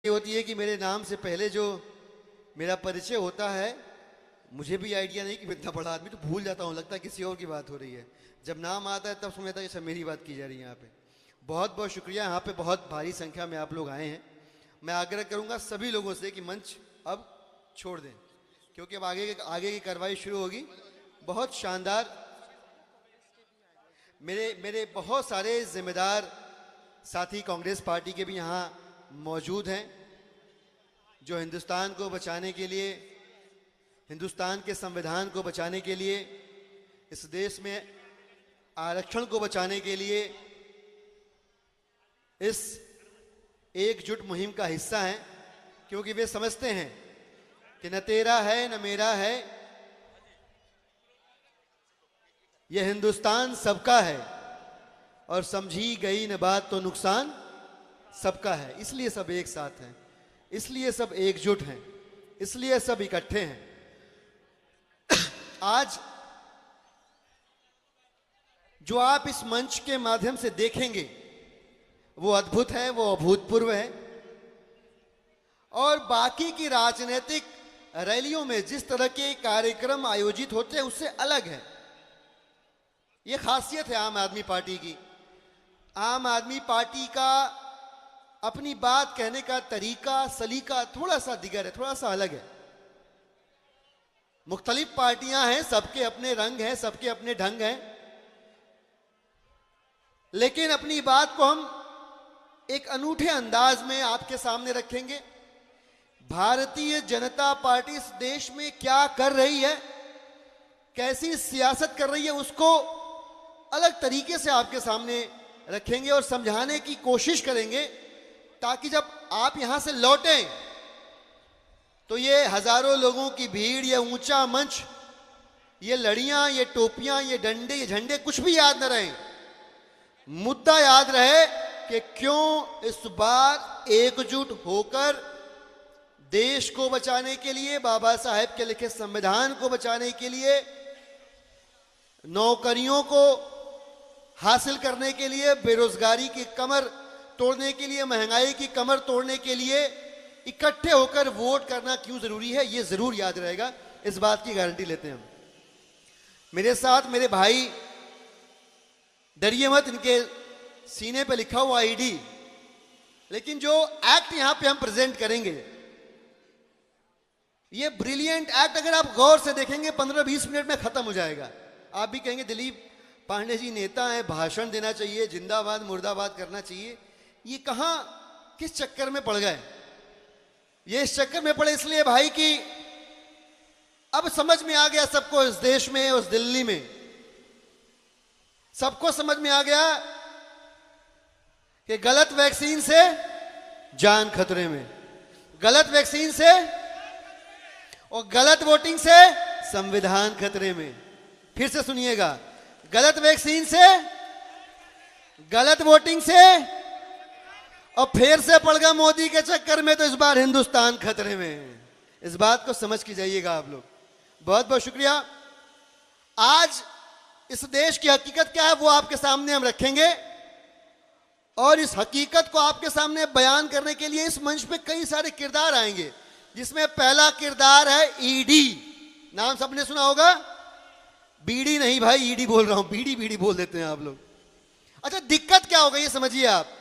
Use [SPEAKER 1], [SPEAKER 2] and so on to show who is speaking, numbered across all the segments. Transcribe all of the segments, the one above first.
[SPEAKER 1] होती है कि मेरे नाम से पहले जो मेरा परिचय होता है, मुझे भी आइडिया नहीं कि मैं इतना बड़ा आदमी, तो भूल जाता हूँ, लगता है किसी और की बात हो रही है। जब नाम आता है तब समझ आता है कि मेरी बात की जा रही है। यहाँ पे बहुत बहुत शुक्रिया, यहाँ पे बहुत भारी संख्या में आप लोग आए हैं। मैं आग्रह करूँगा सभी लोगों से कि मंच अब छोड़ दें, क्योंकि अब आगे की कार्रवाई शुरू होगी। बहुत शानदार, मेरे बहुत सारे जिम्मेदार साथी कांग्रेस पार्टी के भी यहाँ मौजूद हैं, जो हिंदुस्तान को बचाने के लिए, हिंदुस्तान के संविधान को बचाने के लिए, इस देश में आरक्षण को बचाने के लिए इस एकजुट मुहिम का हिस्सा हैं, क्योंकि वे समझते हैं कि न तेरा है न मेरा है, यह हिंदुस्तान सबका है और समझी गई न बात तो नुकसान सबका है। इसलिए सब एक साथ हैं, इसलिए सब एकजुट हैं, इसलिए सब इकट्ठे हैं। आज जो आप इस मंच के माध्यम से देखेंगे वो अद्भुत है, वो अभूतपूर्व है। और बाकी की राजनीतिक रैलियों में जिस तरह के कार्यक्रम आयोजित होते हैं उससे अलग है। ये खासियत है आम आदमी पार्टी की। आम आदमी पार्टी का अपनी बात कहने का तरीका, सलीका थोड़ा सा दिगर है, थोड़ा सा अलग है। मुख्तलिफ पार्टियां हैं, सबके अपने रंग हैं, सबके अपने ढंग हैं, लेकिन अपनी बात को हम एक अनूठे अंदाज में आपके सामने रखेंगे। भारतीय जनता पार्टी इस देश में क्या कर रही है, कैसी सियासत कर रही है, उसको अलग तरीके से आपके सामने रखेंगे और समझाने की कोशिश करेंगे, ताकि जब आप यहां से लौटें तो ये हजारों लोगों की भीड़, ये ऊंचा मंच, ये लड़ियां, ये टोपियां, ये डंडे, ये झंडे कुछ भी याद न रहे। मुद्दा याद रहे कि क्यों इस बार एकजुट होकर देश को बचाने के लिए, बाबा साहेब के लिखे संविधान को बचाने के लिए, नौकरियों को हासिल करने के लिए, बेरोजगारी की कमर तोड़ने के लिए, महंगाई की कमर तोड़ने के लिए इकट्ठे होकर वोट करना क्यों जरूरी है, ये जरूर याद रहेगा। इस बात की गारंटी लेते हैं हम। मेरे साथ मेरे भाई, डरिए मत, इनके सीने पे लिखा हुआ आईडी, लेकिन जो एक्ट यहां पे हम प्रेजेंट करेंगे, ये ब्रिलियंट एक्ट अगर आप गौर से देखेंगे 15-20 मिनट में खत्म हो जाएगा। आप भी कहेंगे दिलीप पांडे जी नेता है, भाषण देना चाहिए, जिंदाबाद मुर्दाबाद करना चाहिए। ये कहां किस चक्कर में पड़ गए? ये इस चक्कर में पड़े इसलिए भाई कि अब समझ में आ गया सबको, इस देश में, उस दिल्ली में सबको समझ में आ गया कि गलत वैक्सीन से जान खतरे में, गलत वैक्सीन से और गलत वोटिंग से संविधान खतरे में। फिर से सुनिएगा, गलत वैक्सीन से, गलत वोटिंग से और फिर से पड़ गया मोदी के चक्कर में, तो इस बार हिंदुस्तान खतरे में। इस बात को समझ के जाइएगा आप लोग। बहुत बहुत शुक्रिया। आज इस देश की हकीकत क्या है वो आपके सामने हम रखेंगे, और इस हकीकत को आपके सामने बयान करने के लिए इस मंच पे कई सारे किरदार आएंगे, जिसमें पहला किरदार है ईडी। नाम सबने सुना होगा। बीडी नहीं भाई, ईडी बोल रहा हूं, बीडी बीडी बोल देते हैं आप लोग। अच्छा, दिक्कत क्या होगा ये समझिए आप।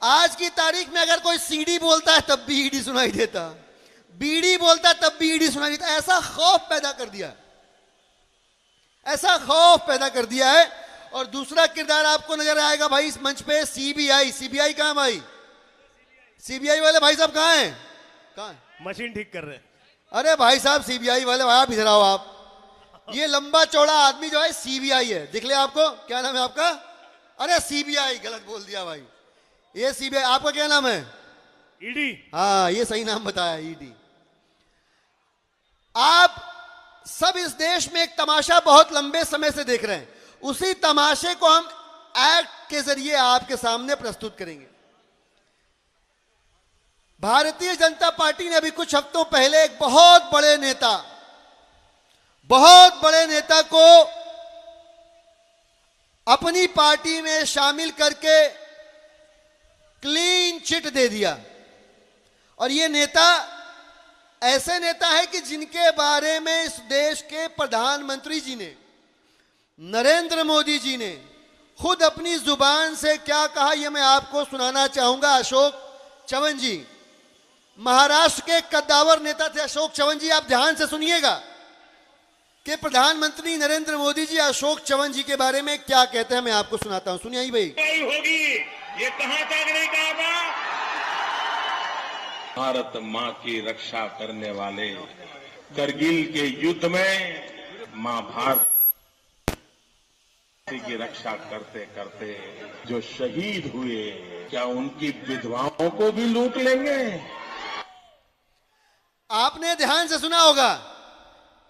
[SPEAKER 1] आज की तारीख में अगर कोई सीडी बोलता है तब भी ईडी सुनाई देता, बीडी बोलता है तब भी ईडी सुनाई देता। ऐसा खौफ पैदा कर दिया, ऐसा खौफ पैदा कर दिया है। और दूसरा किरदार आपको नजर आएगा भाई इस मंच पे, सीबीआई। सीबीआई कहां भाई? सीबीआई वाले भाई साहब कहां हैं? कहां है?
[SPEAKER 2] मशीन ठीक कर रहे हैं।
[SPEAKER 1] अरे भाई साहब सीबीआई वाले, आप इधर आओ। आप ये लंबा चौड़ा आदमी जो है सीबीआई है, दिख ले आपको? क्या नाम है आपका? अरे सीबीआई, गलत बोल दिया भाई, ये सीबीआई। आपका क्या नाम है?
[SPEAKER 2] ईडी।
[SPEAKER 1] हाँ, ये सही नाम बताया, ईडी। आप सब इस देश में एक तमाशा बहुत लंबे समय से देख रहे हैं, उसी तमाशे को हम एक्ट के जरिए आपके सामने प्रस्तुत करेंगे। भारतीय जनता पार्टी ने अभी कुछ हफ्तों पहले एक बहुत बड़े नेता को अपनी पार्टी में शामिल करके क्लीन चिट दे दिया। और ये नेता ऐसे नेता है कि जिनके बारे में इस देश के प्रधानमंत्री जी ने, नरेंद्र मोदी जी ने खुद अपनी जुबान से क्या कहा, यह मैं आपको सुनाना चाहूंगा। अशोक चव्हाण जी महाराष्ट्र के कद्दावर नेता थे। अशोक चव्हाण जी, आप ध्यान से सुनिएगा कि प्रधानमंत्री नरेंद्र मोदी जी अशोक चव्हाण जी के बारे में क्या कहते हैं। मैं आपको सुनाता हूं, सुनिए भाई।
[SPEAKER 3] होगी ये कहां तक नहीं कहा था। भारत मां की रक्षा करने वाले करगिल के युद्ध में मां भारत की रक्षा करते करते जो शहीद हुए, क्या उनकी विधवाओं को भी लूट लेंगे?
[SPEAKER 1] आपने ध्यान से सुना होगा,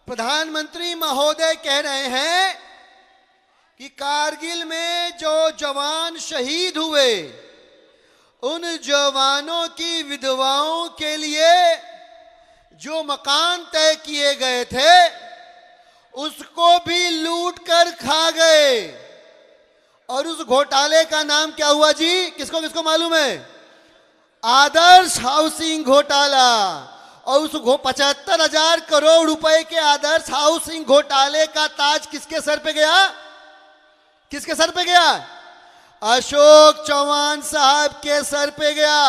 [SPEAKER 1] प्रधानमंत्री महोदय कह रहे हैं कि कारगिल में जो जवान शहीद हुए, उन जवानों की विधवाओं के लिए जो मकान तय किए गए थे उसको भी लूट कर खा गए। और उस घोटाले का नाम क्या हुआ जी? किसको किसको मालूम है? आदर्श हाउसिंग घोटाला। और उस 75,000 करोड़ रुपए के आदर्श हाउसिंग घोटाले का ताज किसके सर पे गया? किसके सर पे गया? अशोक चव्हाण साहब के सर पे गया।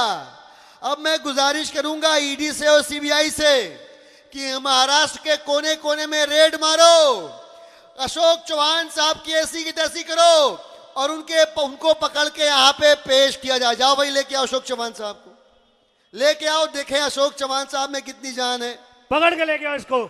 [SPEAKER 1] अब मैं गुजारिश करूंगा ईडी से और सीबीआई से कि महाराष्ट्र के कोने कोने में रेड मारो, अशोक चव्हाण साहब की ऐसी की तैसी करो और उनको पकड़ के यहां पे पेश किया जाए। जाओ भाई, लेके आओ अशोक चव्हाण साहब को, लेके आओ, देखें अशोक चव्हाण साहब में कितनी जान है।
[SPEAKER 2] पकड़ के लेके आओ इसको।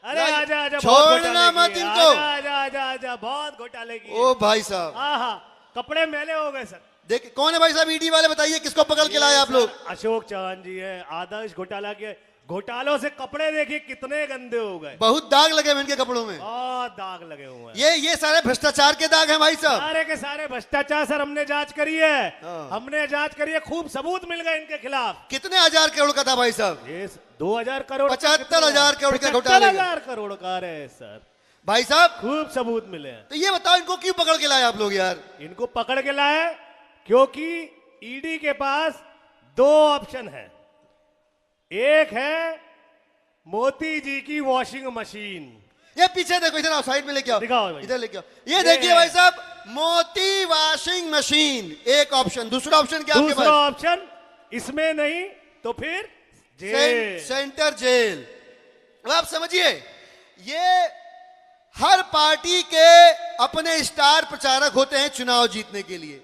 [SPEAKER 2] अरे आजा आजा,
[SPEAKER 1] छोड़ना मत इनको।
[SPEAKER 2] आजा आजा आजा, बहुत घोटाले की।
[SPEAKER 1] ओ भाई साहब,
[SPEAKER 2] हाँ, कपड़े मैले हो गए सर।
[SPEAKER 1] देख कौन है भाई साहब? ईडी वाले बताइए, किसको पकड़ के लाए आप लोग?
[SPEAKER 2] अशोक चव्हाण जी है। आदर्श घोटाला के घोटालों से कपड़े देखिए कितने गंदे हो गए।
[SPEAKER 1] बहुत दाग लगे हैं इनके कपड़ों में,
[SPEAKER 2] बहुत दाग लगे हुए हैं।
[SPEAKER 1] ये सारे भ्रष्टाचार के दाग हैं भाई साहब।
[SPEAKER 2] सारे के सारे भ्रष्टाचार सर, हमने जांच करी है।
[SPEAKER 1] हाँ।
[SPEAKER 2] हमने जांच करी है, खूब सबूत मिल गए इनके खिलाफ।
[SPEAKER 1] कितने हजार करोड़ का था भाई साहब?
[SPEAKER 2] ये 2,000 करोड़,
[SPEAKER 1] 75,000 करोड़ का घोटाला।
[SPEAKER 2] 75,000 करोड़ का है सर
[SPEAKER 1] भाई साहब।
[SPEAKER 2] खूब सबूत मिले हैं।
[SPEAKER 1] तो ये बताओ, इनको क्यों पकड़ के लाए आप लोग यार?
[SPEAKER 2] इनको पकड़ के लाए क्योंकि ईडी के पास दो ऑप्शन है। एक है मोती जी की वॉशिंग मशीन।
[SPEAKER 1] ये पीछे देखो, इधर आओ, साइड में लेके आओ,
[SPEAKER 2] दिखाओ भाई।
[SPEAKER 1] इधर लेके आओ। ये देखिए भाई साहब, मोती वॉशिंग मशीन एक ऑप्शन। दूसरा ऑप्शन क्या आपके
[SPEAKER 2] दूसरा
[SPEAKER 1] पास?
[SPEAKER 2] ऑप्शन इसमें नहीं तो फिर जेल।
[SPEAKER 1] Centre jail. अब आप समझिए, ये हर पार्टी के अपने स्टार प्रचारक होते हैं चुनाव जीतने के लिए।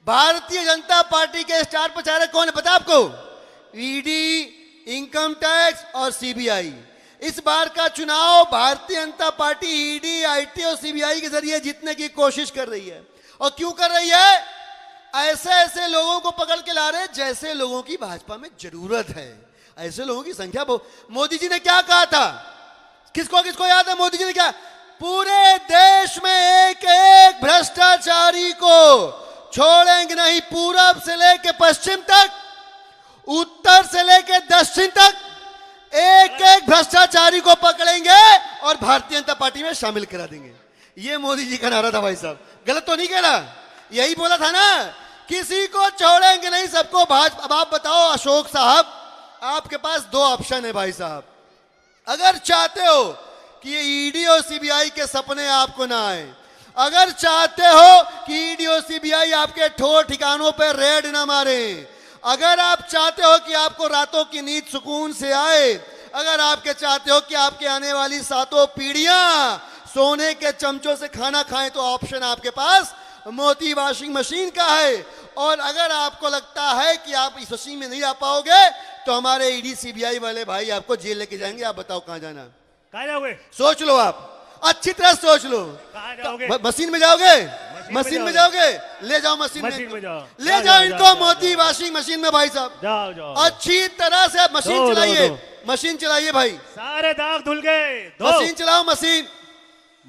[SPEAKER 1] भारतीय जनता पार्टी के स्टार प्रचारक कौन है पता आपको? ईडी, इनकम टैक्स और सीबीआई। इस बार का चुनाव Bharatiya Janata party ED, IT और सीबीआई के जरिए जीतने की कोशिश कर रही है। और क्यों कर रही है? ऐसे ऐसे लोगों को पकड़ के ला रहे जैसे लोगों की भाजपा में जरूरत है। ऐसे लोगों की संख्या मोदी जी ने क्या कहा था? किसको किसको याद है मोदी जी ने क्या? पूरे देश में एक एक भ्रष्टाचारी को छोड़ेंगे नहीं। पूरब से लेकर पश्चिम तक, उत्तर से लेकर दक्षिण तक एक एक भ्रष्टाचारी को पकड़ेंगे और भारतीय जनता पार्टी में शामिल करा देंगे। ये मोदी जी का नारा था भाई साहब। गलत तो नहीं कह रहा, यही बोला था ना, किसी को छोड़ेंगे नहीं, सबको भाजपा। अब आप बताओ अशोक साहब, आपके पास दो ऑप्शन है भाई साहब। अगर चाहते हो कि ये ईडी और सीबीआई के सपने आपको ना आए, अगर चाहते हो कि ईडी और सीबीआई आपके ठोर ठिकानों पर रेड ना मारे, अगर आप चाहते हो कि आपको रातों की नींद सुकून से आए, अगर आपके चाहते हो कि आपके आने वाली सातों पीढ़ियां सोने के चमचों से खाना खाएं, तो ऑप्शन आपके पास मोती वॉशिंग मशीन का है। और अगर आपको लगता है कि आप इस मशीन में नहीं आ पाओगे, तो हमारे ईडी सीबीआई वाले भाई आपको जेल लेके जाएंगे। आप बताओ कहां जाना?
[SPEAKER 2] कहां जाओगे?
[SPEAKER 1] सोच लो, आप अच्छी तरह सोच लो।
[SPEAKER 2] कहां जाओगे?
[SPEAKER 1] मशीन में जाओगे? मशीन में जाओगे? ले जाओ मशीन में
[SPEAKER 2] जाओ।
[SPEAKER 1] ले जाओ इनको मोती वॉशिंग मशीन में भाई साहब।
[SPEAKER 2] जाओ जाओ,
[SPEAKER 1] अच्छी तरह से आप मशीन चलाइए, मशीन चलाइए भाई।
[SPEAKER 2] सारे दाग धुल गए।
[SPEAKER 1] मशीन चलाओ, मशीन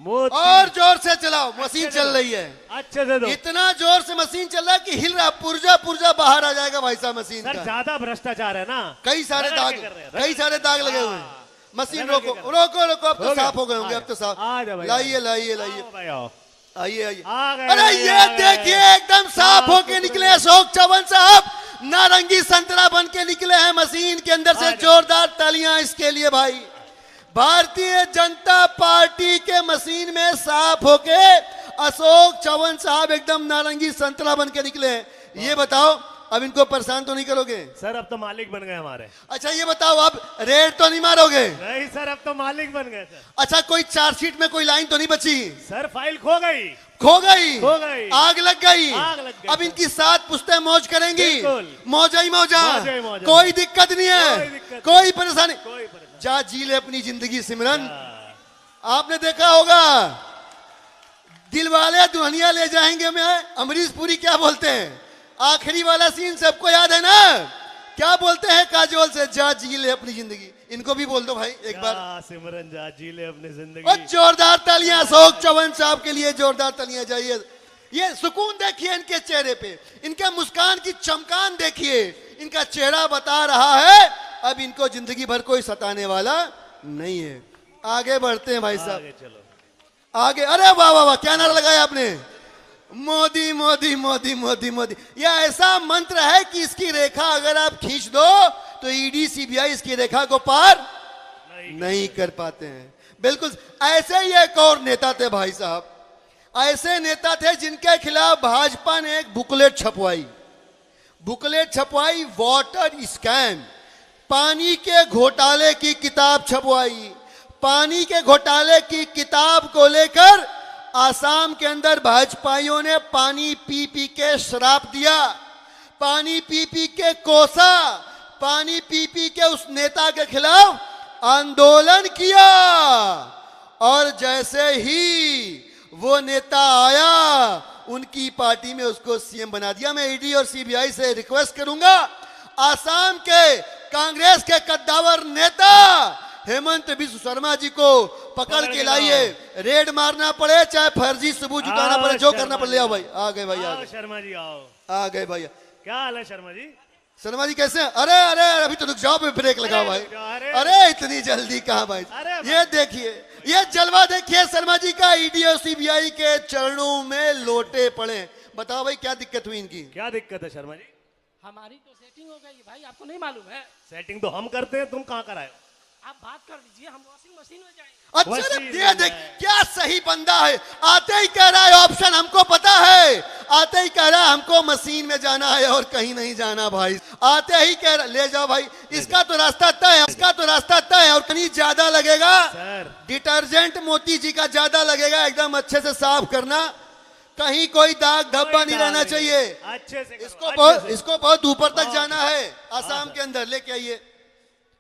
[SPEAKER 1] और जोर से चलाओ। मशीन चल रही है,
[SPEAKER 2] अच्छे से दो।
[SPEAKER 1] इतना जोर से मशीन चल रहा है कि हिल रहा, पुर्जा पुर्जा बाहर आ जाएगा भाई साहब मशीन
[SPEAKER 2] सर
[SPEAKER 1] का।
[SPEAKER 2] ज्यादा भ्रष्टाचार है ना,
[SPEAKER 1] कई सारे दाग, कई सारे दाग लगे हुए हैं। मशीन
[SPEAKER 2] रगड़
[SPEAKER 1] रोको
[SPEAKER 2] के
[SPEAKER 1] रोको रोको, अब तो
[SPEAKER 2] हो गया।
[SPEAKER 1] साफ हो गए होंगे, अब तो साफ।
[SPEAKER 2] आ जाओ भाई,
[SPEAKER 1] लाइए लाइए लाइए,
[SPEAKER 2] आओ भाई, आओ।
[SPEAKER 1] आइए आइए।
[SPEAKER 2] आ गए,
[SPEAKER 1] अरे
[SPEAKER 2] आ
[SPEAKER 1] ये
[SPEAKER 2] गए,
[SPEAKER 1] देखिए एकदम साफ होके निकले अशोक चव्हाण साहब। नारंगी संतरा बन के निकले हैं मशीन के अंदर से। जोरदार तालियां इसके लिए भाई। भारतीय जनता पार्टी के मशीन में साफ होके अशोक चौहान साहब एकदम नारंगी संतरा बन के निकले हैं। ये बताओ अब इनको परेशान तो नहीं करोगे?
[SPEAKER 2] सर अब तो मालिक बन गए हमारे।
[SPEAKER 1] अच्छा ये बताओ अब रेड तो नहीं मारोगे?
[SPEAKER 2] नहीं सर अब तो मालिक बन गए सर।
[SPEAKER 1] अच्छा कोई चार्जशीट में कोई लाइन तो नहीं बची?
[SPEAKER 2] सर फाइल खो गई।
[SPEAKER 1] खो गई,
[SPEAKER 2] खो गई।
[SPEAKER 1] आग लग गई।
[SPEAKER 2] आग लग गई।
[SPEAKER 1] अब इनकी 7 पुश्तें मौज करेंगी।
[SPEAKER 2] बिल्कुल।
[SPEAKER 1] मौजा ही मौजा,
[SPEAKER 2] मौजा ही मौजा।
[SPEAKER 1] कोई दिक्कत नहीं है,
[SPEAKER 2] कोई दिक्कत
[SPEAKER 1] कोई परेशानी।
[SPEAKER 2] कोई परेशानी।
[SPEAKER 1] जा जी ले अपनी जिंदगी सिमरन। आपने देखा होगा दिल वाले दुल्हनिया ले जाएंगे में अमरीश पुरी क्या बोलते हैं? आखिरी वाला सीन सबको याद है ना? क्या बोलते हैं काजोल से? जा जी ले अपनी जिंदगी। इनको भी बोल दो भाई एक बार।
[SPEAKER 2] सिमरन जा जी ले अपनी
[SPEAKER 1] और
[SPEAKER 2] जिंदगी।
[SPEAKER 1] जोरदार तालियां अशोक चौहान साहब के लिए, जोरदार तालियां जाइए। ये सुकून देखिए इनके चेहरे पे, इनके मुस्कान की चमकान देखिए। इनका चेहरा बता रहा है अब इनको जिंदगी भर कोई सताने वाला नहीं है। आगे बढ़ते हैं भाई साहब,
[SPEAKER 2] आगे चलो।
[SPEAKER 1] आगे। अरे वाह वाह वाह, क्या नारा लगाया आपने? मोदी मोदी मोदी मोदी मोदी। यह ऐसा मंत्र है कि इसकी रेखा अगर आप खींच दो तो ईडी सीबीआई इसकी रेखा को पार नहीं कर पाते हैं। बिल्कुल ऐसे ही एक और नेता थे भाई साहब, ऐसे नेता थे जिनके खिलाफ भाजपा ने एक बुकलेट छपवाई। बुकलेट छपवाई, वाटर स्कैम, पानी के घोटाले की किताब छपवाई। पानी के घोटाले की किताब को लेकर आसाम के अंदर भाजपाइयों ने पानी पी पी के शराब दिया, पानी पी पी के कोसा, पानी पी पी के उस नेता के खिलाफ आंदोलन किया। और जैसे ही वो नेता आया उनकी पार्टी में उसको सीएम बना दिया। मैं ईडी और सीबीआई से रिक्वेस्ट करूंगा आसाम के कांग्रेस के कद्दावर नेता हेमंत बिस्व शर्मा जी को पकड़ के लाइए। रेड मारना पड़े चाहे फर्जी सबूत जुटाना पड़े, जो करना पड़े। आओ भाई, आ गए भाई, आ गए
[SPEAKER 2] शर्मा जी आओ।
[SPEAKER 1] आ गए भैया।
[SPEAKER 2] क्या हाल है शर्मा जी?
[SPEAKER 1] शर्मा जी कैसे हैं? अरे अरे अभी तो रुक जाओ, ब्रेक लगाओ भाई। अरे इतनी जल्दी कहाँ भाई? ये देखिए, ये जलवा देखिए शर्मा जी का। ईडी और सीबीआई के चरणों में लोटे पड़े। बताओ भाई क्या दिक्कत हुई इनकी?
[SPEAKER 2] क्या दिक्कत है शर्मा जी?
[SPEAKER 4] हमारी तो सेटिंग हो गई भाई, आपको नहीं मालूम है?
[SPEAKER 2] सेटिंग तो हम करते हैं, तुम कहाँ कराए?
[SPEAKER 4] आप बात कर दीजिए, हम वॉशिंग मशीन में जाएंगे।
[SPEAKER 1] अच्छा ये देख क्या सही बंदा है। आते ही कह रहा है ऑप्शन हमको पता है, आते ही कह रहा है हमको मशीन में जाना है और कहीं नहीं जाना भाई। आते ही कह रहा ले जाओ भाई, इसका तो रास्ता तय है, इसका तो रास्ता तय है। और कहीं ज्यादा लगेगा
[SPEAKER 2] सर,
[SPEAKER 1] डिटर्जेंट मोती जी का ज्यादा लगेगा। एकदम अच्छे से साफ करना, कहीं कोई दाग धब्बा नहीं रहना चाहिए।
[SPEAKER 2] अच्छे से
[SPEAKER 1] इसको बहुत ऊपर तक जाना है आसाम के अंदर। लेके आइए,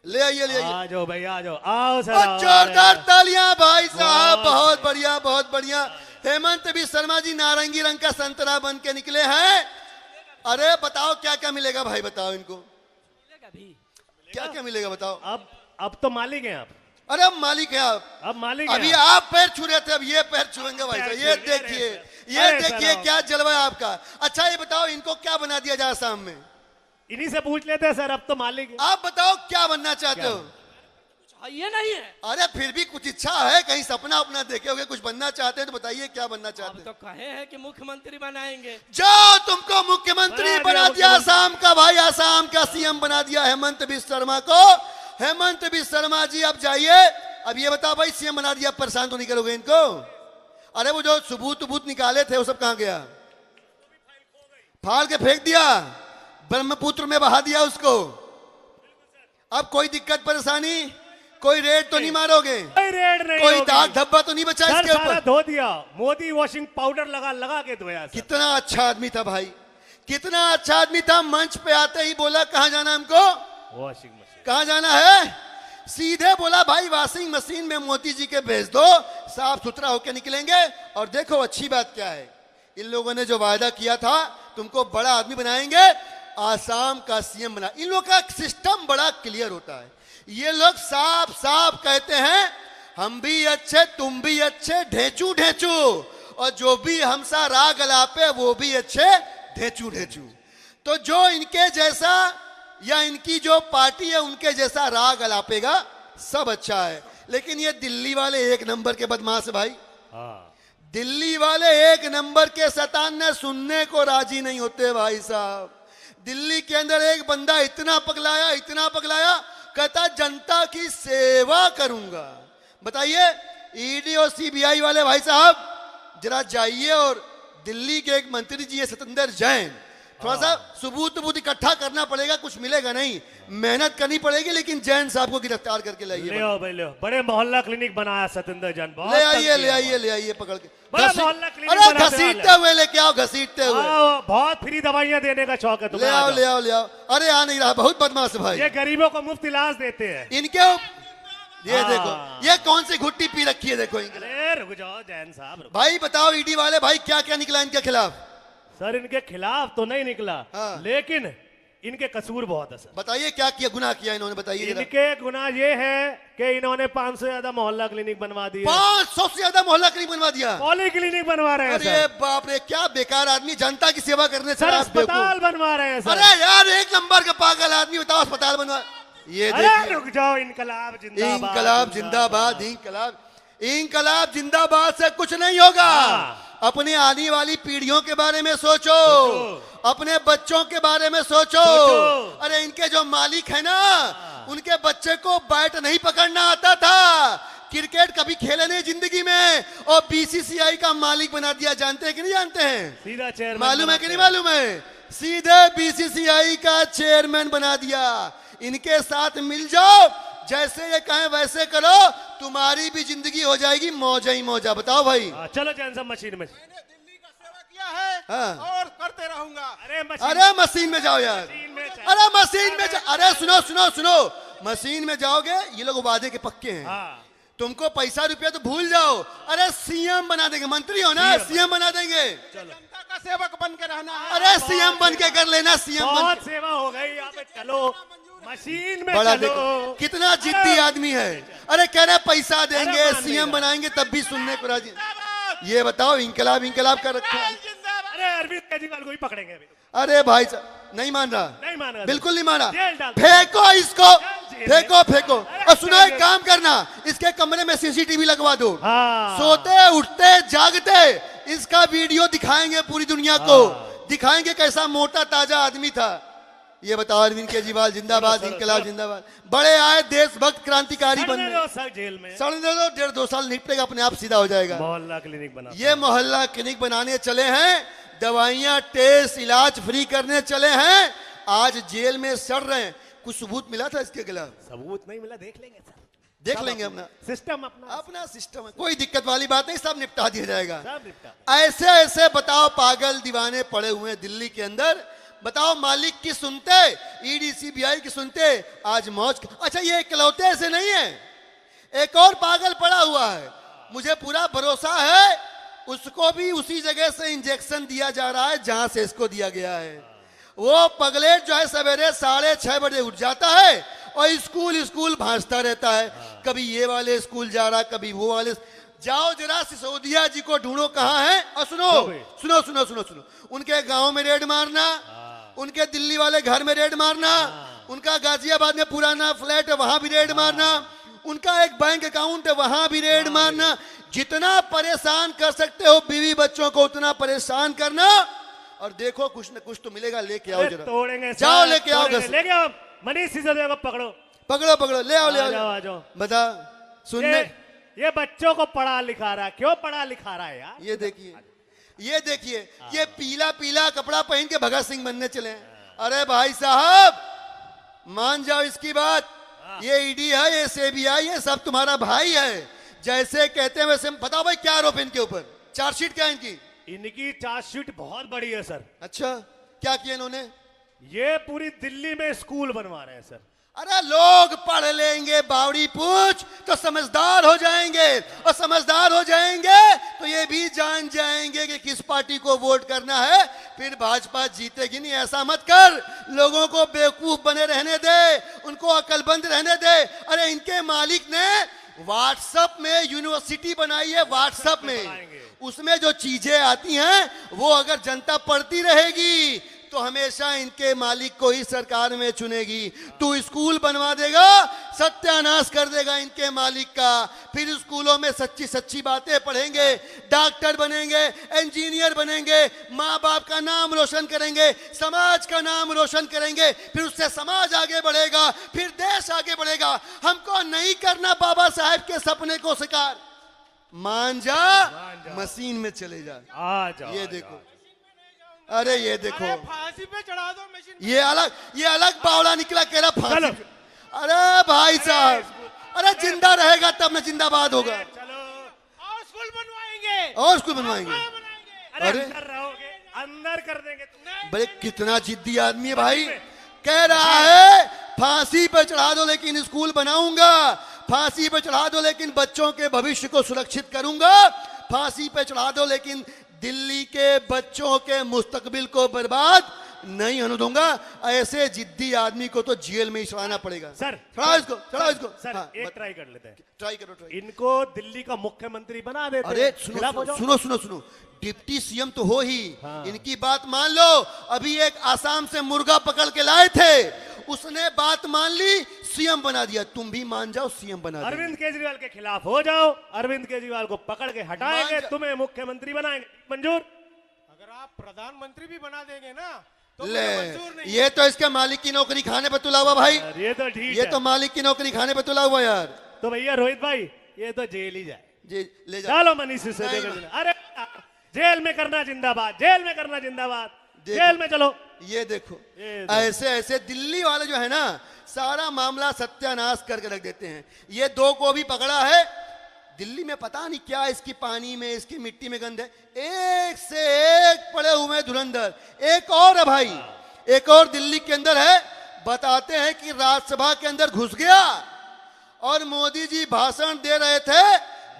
[SPEAKER 1] ले आइए, ले आइए।
[SPEAKER 2] आ जाओ भाई, आ जाओ, आओ सर।
[SPEAKER 1] और जोरदार तालियां भाई साहब, बहुत बढ़िया, बहुत बढ़िया। हेमंत बिस्व शर्मा जी नारंगी रंग का संतरा बन के निकले हैं। अरे बताओ क्या क्या मिलेगा भाई, बताओ इनको क्या क्या मिलेगा बताओ।
[SPEAKER 2] अब तो मालिक हैं आप।
[SPEAKER 1] अरे अब मालिक है आप,
[SPEAKER 2] अब मालिक हैं
[SPEAKER 1] अभी
[SPEAKER 2] आप।
[SPEAKER 1] आप पैर छू रहे थे, अब ये पैर छुएंगे भाई साहब। ये देखिए, ये देखिए क्या जलवा है आपका। अच्छा ये बताओ इनको क्या बना दिया जाए आसाम में?
[SPEAKER 2] इन्हीं से पूछ लेते हैं सर, अब तो मालिक है।
[SPEAKER 1] आप बताओ क्या बनना चाहते हो?
[SPEAKER 4] ये नहीं है।
[SPEAKER 1] अरे फिर भी कुछ इच्छा है, कहीं सपना अपना देखे होगे, कुछ बनना चाहते हैं तो बताइए क्या बनना चाहते
[SPEAKER 4] आप
[SPEAKER 1] हैं?
[SPEAKER 4] तो कहे हैं कि मुख्यमंत्री बनाएंगे।
[SPEAKER 1] जाओ, तुमको मुख्यमंत्री बना दिया आसाम का भाई, आसाम का सीएम बना दिया हेमंत बिस्व शर्मा को। हेमंत बिस्व शर्मा जी अब जाइए। अब ये बताओ भाई सीएम बना दिया, परेशान तो नहीं करोगे इनको? अरे वो जो सबूत निकाले थे वो सब कहां गया? फाड़ के फेंक दिया, ब्रह्मपुत्र में बहा दिया उसको। अब कोई दिक्कत परेशानी, कोई रेड तो नहीं मारोगे?
[SPEAKER 2] कोई रेड नहीं,
[SPEAKER 1] कोई दाग धब्बा तो नहीं बचा
[SPEAKER 2] सर,
[SPEAKER 1] इसके
[SPEAKER 2] सारा
[SPEAKER 1] ऊपर?
[SPEAKER 2] धो दिया, मोदी वॉशिंग पाउडर लगा लगा के धोया सर।
[SPEAKER 1] कितना अच्छा आदमी था भाई, कितना अच्छा आदमी था। मंच पे आते ही बोला कहां जाना हमको?
[SPEAKER 2] Washing machine.
[SPEAKER 1] कहां जाना है? सीधे बोला भाई वॉशिंग मशीन में मोती जी के भेज दो, साफ सुथरा होके निकलेंगे। और देखो अच्छी बात क्या है, इन लोगों ने जो वायदा किया था तुमको बड़ा आदमी बनाएंगे, आसाम का सीएम बना। इन लोगों का सिस्टम बड़ा क्लियर होता है। ये लोग साफ साफ कहते हैं हम भी अच्छे, तुम भी अच्छे, ढेंचू ढेंचू, और जो भी हमसा राग अलापे वो भी अच्छे, ढेंचू ढेंचू। तो जो इनके जैसा या इनकी जो पार्टी है उनके जैसा राग अलापेगा सब अच्छा है। लेकिन ये दिल्ली वाले एक नंबर के बदमाश है भाई।
[SPEAKER 2] हाँ,
[SPEAKER 1] दिल्ली वाले एक नंबर के शैतान ने सुनने को राजी नहीं होते भाई साहब। दिल्ली के अंदर एक बंदा इतना पगलाया, कहता जनता की सेवा करूंगा। बताइए, ईडी और सीबीआई वाले भाई साहब जरा जाइए और दिल्ली के एक मंत्री जी है सतेंद्र जैन, थोड़ा सा सबूत इकट्ठा करना पड़ेगा, कुछ मिलेगा नहीं, मेहनत करनी पड़ेगी, लेकिन जैन साहब को गिरफ्तार करके
[SPEAKER 2] ले
[SPEAKER 1] लाइए।
[SPEAKER 2] आओ भाई, ले आओ। बड़े मोहल्ला क्लिनिक बनाया सतेंद्र जैन, बहुत
[SPEAKER 1] ले
[SPEAKER 2] तंग
[SPEAKER 1] आइए
[SPEAKER 2] किया।
[SPEAKER 1] पकड़ के।
[SPEAKER 2] बड़ा मोहल्ला क्लिनिक
[SPEAKER 1] अरे
[SPEAKER 2] बनाते
[SPEAKER 1] घसीटते हुए लेके आओ, घसीटते हुए
[SPEAKER 2] बहुत फ्री दवाइयां देने का शौक है
[SPEAKER 1] ले
[SPEAKER 2] तुम्हें।
[SPEAKER 1] आओ ले आओ ले आओ। अरे आ नहीं रहा, बहुत बदमाश है भाई।
[SPEAKER 2] ये गरीबों को मुफ्त इलाज देते हैं।
[SPEAKER 1] इनके ये
[SPEAKER 2] हाँ।
[SPEAKER 1] देखो, ये कौन सी घुट्टी पी रखी है, देखो इनके।
[SPEAKER 2] अरे रुक जाओ जैन साहब, रुक।
[SPEAKER 1] भाई बताओ, ईडी वाले भाई क्या क्या निकला इनके खिलाफ?
[SPEAKER 2] सर इनके खिलाफ तो नहीं निकला,
[SPEAKER 1] हाँ।
[SPEAKER 2] लेकिन इनके कसूर बहुत है सर।
[SPEAKER 1] बताइए क्या किया, गुनाह किया इन्होंने, बताइए जरा।
[SPEAKER 2] इनके गुनाह ये है कि इन्होंने 500 से ज्यादा मोहल्ला क्लिनिक बनवा दिए,
[SPEAKER 1] 500 से ज्यादा मोहल्ला क्लिनिक बनवा दिया।
[SPEAKER 2] पॉली क्लिनिक बनवा रहे हैं
[SPEAKER 1] अरे
[SPEAKER 2] सर।
[SPEAKER 1] बाप रे, क्या बेकार आदमी, जनता की सेवा करने से
[SPEAKER 2] सर
[SPEAKER 1] आप बेवकूफ।
[SPEAKER 2] अस्पताल बनवा रहे हैं सर।
[SPEAKER 1] अरे यार, एक नंबर का पागल आदमी, बताओ अस्पताल बनवा। ये
[SPEAKER 2] अरे
[SPEAKER 1] देखिए,
[SPEAKER 2] रुक जाओ, इनकलाब जिंदाबाद,
[SPEAKER 1] इंकलाब जिंदाबाद, इंकलाब जिंदाबाद से कुछ नहीं होगा।
[SPEAKER 2] हाँ।
[SPEAKER 1] अपने आने वाली पीढ़ियों के बारे में सोचो, अपने बच्चों के बारे में सोचो। अरे इनके जो मालिक है ना, उनके बच्चे को बैट नहीं पकड़ना आता था, क्रिकेट कभी खेले नहीं जिंदगी में, और बीसीसीआई का मालिक बना दिया। जानते हैं कि नहीं जानते हैं?
[SPEAKER 2] सीधा चेयरमैन
[SPEAKER 1] मालूम है कि नहीं मालूम है? सीधे बीसीसीआई का चेयरमैन बना दिया। इनके साथ मिल जाओ, जैसे ये कहें वैसे करो, तुम्हारी भी जिंदगी हो जाएगी मौजा ही मौजा। बताओ भाई।
[SPEAKER 2] चलो जैन साहब मशीन में।
[SPEAKER 5] मैंने दिल्ली का सेवा किया है
[SPEAKER 1] हाँ।
[SPEAKER 5] और करते रहूंगा।
[SPEAKER 1] अरे मशीन में जाओ यार,
[SPEAKER 2] मशीन में जाओ।
[SPEAKER 1] अरे मशीन में जाओ। अरे सुनो सुनो सुनो, मशीन में जाओगे, ये लोग वादे के पक्के हैं।
[SPEAKER 2] हाँ।
[SPEAKER 1] तुमको पैसा रुपया तो भूल जाओ, अरे सीएम बना देंगे। मंत्री हो ना, सीएम बना देंगे।
[SPEAKER 5] जनता का सेवक बन के रहना है।
[SPEAKER 1] अरे सीएम बन के कर लेना, सीएम बन
[SPEAKER 2] बहुत सेवा हो गई, यहाँ पे चलो मशीन में
[SPEAKER 1] बड़ा
[SPEAKER 2] चलो।
[SPEAKER 1] देखो कितना जिद्दी आदमी है। अरे कह रहे पैसा देंगे,
[SPEAKER 2] अरे मान
[SPEAKER 1] सीएम
[SPEAKER 2] लेगा।
[SPEAKER 1] बनाएंगे, तब भी सुनने को राजी। ये बताओ, इंकलाब कर रखा है।
[SPEAKER 2] अरे अरविंद केजरीवाल को ही पकड़ेंगे अभी।
[SPEAKER 1] अरे भाई साहब, नहीं मान रहा,
[SPEAKER 2] नहीं मान रहा,
[SPEAKER 1] बिल्कुल नहीं माना।
[SPEAKER 2] जेल डाल।
[SPEAKER 1] फेंको इसको,
[SPEAKER 2] जेल में।
[SPEAKER 1] फेंको।
[SPEAKER 2] अरे
[SPEAKER 1] और सुनो, एक
[SPEAKER 2] जेल।
[SPEAKER 1] काम करना, इसके कमरे में सीसीटीवी लगवा दो।
[SPEAKER 2] हाँ।
[SPEAKER 1] सोते उठते जागते इसका वीडियो दिखाएंगे पूरी दुनिया को, दिखाएंगे कैसा मोटा ताजा आदमी था। ये बताओ, अरविंद केजरीवाल जिंदाबाद, इंकलाब जिंदाबाद। बड़े आए देशभक्त क्रांतिकारी
[SPEAKER 2] सड़ने
[SPEAKER 1] बनने।
[SPEAKER 2] दो सर जेल में।
[SPEAKER 1] सड़ने दो, 1.5-2 साल निपटेगा, अपने आप सीधा हो जाएगा।
[SPEAKER 2] मोहल्ला क्लिनिक बना।
[SPEAKER 1] ये मोहल्ला क्लिनिक बनाने चले हैं, दवाइयां टेस्ट इलाज फ्री करने चले हैं, आज जेल में सड़ रहे हैं। कुछ सबूत मिला था इसके खिलाफ?
[SPEAKER 2] सबूत नहीं मिला, देख लेंगे सर,
[SPEAKER 1] देख लेंगे अपना
[SPEAKER 2] सिस्टम अपना
[SPEAKER 1] अपना सिस्टम है, कोई दिक्कत वाली बात नहीं, सब निपटा दिया जाएगा।
[SPEAKER 2] सब निपटा।
[SPEAKER 1] ऐसे ऐसे बताओ पागल दीवाने पड़े हुए हैं दिल्ली के अंदर। बताओ, मालिक की सुनते, ईडी सीबीआई की सुनते, आज मौज। अच्छा, ये इकलौते ऐसे नहीं है, एक और पागल पड़ा हुआ है, मुझे पूरा भरोसा है, उसको भी उसी जगह से इंजेक्शन दिया जा रहा है जहां से इसको दिया गया है। वो पगलेट जो है सवेरे 6:30 बजे उठ जाता है और स्कूल भांजता रहता है, कभी ये वाले स्कूल जा रहा, कभी वो वाले। जाओ जरा सिसोदिया जी को ढूंढो कहाँ है। और सुनो सुनो सुनो सुनो सुनो, उनके गांव में रेड मारना, उनके दिल्ली वाले घर में रेड मारना, उनका गाजियाबाद में पुराना फ्लैट है वहां भी रेड मारना, उनका एक बैंक अकाउंट है वहां भी रेड मारना। जितना परेशान कर सकते हो बीवी बच्चों को, उतना परेशान करना, और देखो कुछ न कुछ तो मिलेगा। लेके आओ जरा,
[SPEAKER 2] तोड़ेंगे
[SPEAKER 1] जाओ लेके आओ,
[SPEAKER 2] लेके आओ। मनीष सिसोदिया को पकड़ो,
[SPEAKER 1] पकड़ो, ले आओ
[SPEAKER 2] आ जाओ।
[SPEAKER 1] बता, सुनने।
[SPEAKER 2] ये बच्चों को पढ़ा लिखा रहा है, क्यों पढ़ा लिखा रहा है यार?
[SPEAKER 1] ये देखिए, ये पीला कपड़ा पहन के भगत सिंह बनने चले हैं। अरे भाई साहब, मान जाओ इसकी बात, ये ईडी है, ये सीबीआई है, सब तुम्हारा भाई है। जैसे कहते हैं वैसे। बताओ भाई, क्या आरोप है इनके ऊपर? चार्जशीट क्या है इनकी?
[SPEAKER 2] इनकी चार्जशीट बहुत बड़ी है सर।
[SPEAKER 1] अच्छा, क्या किया इन्होंने?
[SPEAKER 2] ये पूरी दिल्ली में स्कूल बनवा रहे हैं सर।
[SPEAKER 1] अरे लोग पढ़ लेंगे बावड़ी पूछ तो समझदार हो जाएंगे, और समझदार हो जाएंगे तो ये भी जान जाएंगे कि किस पार्टी को वोट करना है, फिर भाजपा जीतेगी नहीं। ऐसा मत कर, लोगों को बेवकूफ बने रहने दे, उनको अकलबंद रहने दे। अरे इनके मालिक ने व्हाट्सएप में यूनिवर्सिटी बनाई है, व्हाट्सएप में, उसमें जो चीजें आती हैं वो अगर जनता पढ़ती रहेगी तो हमेशा इनके मालिक को ही सरकार में चुनेगी। तू स्कूल बनवा देगा, सत्यानाश सत्यानाश कर देगा इनके मालिक का। फिर स्कूलों में सच्ची सच्ची बातें पढ़ेंगे, डॉक्टर बनेंगे, इंजीनियर बनेंगे, माँ बाप का नाम रोशन करेंगे, समाज का नाम रोशन करेंगे, फिर उससे समाज आगे बढ़ेगा, फिर देश आगे बढ़ेगा। हमको नहीं करना बाबा साहेब के सपने को साकार। मान जा, मशीन में चले जा।
[SPEAKER 2] आ जाओ,
[SPEAKER 1] ये
[SPEAKER 2] आ
[SPEAKER 1] देखो,
[SPEAKER 2] जाओ।
[SPEAKER 1] अरे ये देखो,
[SPEAKER 5] अरे फांसी पे चढ़ा दो मशीन।
[SPEAKER 1] ये अलग बावला निकला, कह रहा फांसी।
[SPEAKER 2] चलो।
[SPEAKER 1] अरे भाई साहब, अरे जिंदा रहेगा तब न जिंदाबाद होगा।
[SPEAKER 2] चलो,
[SPEAKER 5] और स्कूल बनवाएंगे,
[SPEAKER 1] और स्कूल बनवाएंगे।
[SPEAKER 5] बनाएंगे।
[SPEAKER 2] अरे
[SPEAKER 1] अरे।
[SPEAKER 2] अंदर रहोगे, अंदर कर देंगे तुम।
[SPEAKER 1] बड़े कितना जिद्दी आदमी है भाई। कह रहा है फांसी पे चढ़ा दो लेकिन स्कूल बनाऊंगा, फांसी पे चढ़ा दो लेकिन बच्चों के भविष्य को सुरक्षित करूंगा, फांसी पे चढ़ा दो लेकिन दिल्ली के बच्चों के मुस्तकबिल को बर्बाद नहीं होने दूंगा। ऐसे जिद्दी आदमी को तो जेल में ही चढ़ाना पड़ेगा।
[SPEAKER 2] सर,
[SPEAKER 1] चढ़ाओ इसको, चढ़ाओ इसको।
[SPEAKER 2] सर,
[SPEAKER 1] हाँ,
[SPEAKER 2] एक ट्राई कर लेते हैं।
[SPEAKER 1] ट्राई करो, ट्राई।
[SPEAKER 2] इनको दिल्ली का मुख्यमंत्री बना देते
[SPEAKER 1] अरे
[SPEAKER 2] हैं।
[SPEAKER 1] सुनो
[SPEAKER 2] खिलाफ हो
[SPEAKER 1] सुनो
[SPEAKER 2] जाओ।
[SPEAKER 1] सुनो सुनो सुनो, डिप्टी सीएम तो हो ही।
[SPEAKER 2] हाँ।
[SPEAKER 1] इनकी बात मान लो। अभी एक आसाम से मुर्गा पकड़ के लाए थे, उसने बात मान ली, सीएम बना दिया। तुम भी मान जाओ, सीएम बना दिया।
[SPEAKER 2] अरविंद केजरीवाल के खिलाफ हो जाओ, अरविंद केजरीवाल को पकड़ के हटाएंगे,
[SPEAKER 1] मान जा-
[SPEAKER 2] तुम्हें मुख्यमंत्री बनाएंगे। मंजूर?
[SPEAKER 5] अगर आप प्रधानमंत्री भी बना देंगे ना तो
[SPEAKER 1] ले,
[SPEAKER 5] मुझे मंजूर नहीं।
[SPEAKER 1] ये तो इसके मालिक की नौकरी खाने पे तुला हुआ भाई।
[SPEAKER 2] यार, ये तो ठीक
[SPEAKER 1] ये
[SPEAKER 2] है।
[SPEAKER 1] तो मालिक की नौकरी खाने पे तुला हुआ यार।
[SPEAKER 2] तो भैया रोहित भाई, ये तो जेल ही जाए।
[SPEAKER 1] जी ले जा।
[SPEAKER 2] चलो मनीष सिसोदिया
[SPEAKER 1] नहीं,
[SPEAKER 2] को जेल। अरे जेल में करना जिंदाबाद, जेल में करना जिंदाबाद,
[SPEAKER 1] देखो।
[SPEAKER 2] जेल में चलो।
[SPEAKER 1] ये देखो,
[SPEAKER 2] ये देखो।
[SPEAKER 1] ऐसे ऐसे दिल्ली वाले जो है ना, सारा मामला सत्यानाश करके रख देते हैं। ये दो को भी पकड़ा है दिल्ली में, पता नहीं क्या इसकी पानी में, इसकी मिट्टी में गंध है। एक से एक पड़े हुए धुरंधर। एक और है भाई, एक और दिल्ली के अंदर है। बताते हैं कि राज्यसभा के अंदर घुस गया और मोदी जी भाषण दे रहे थे,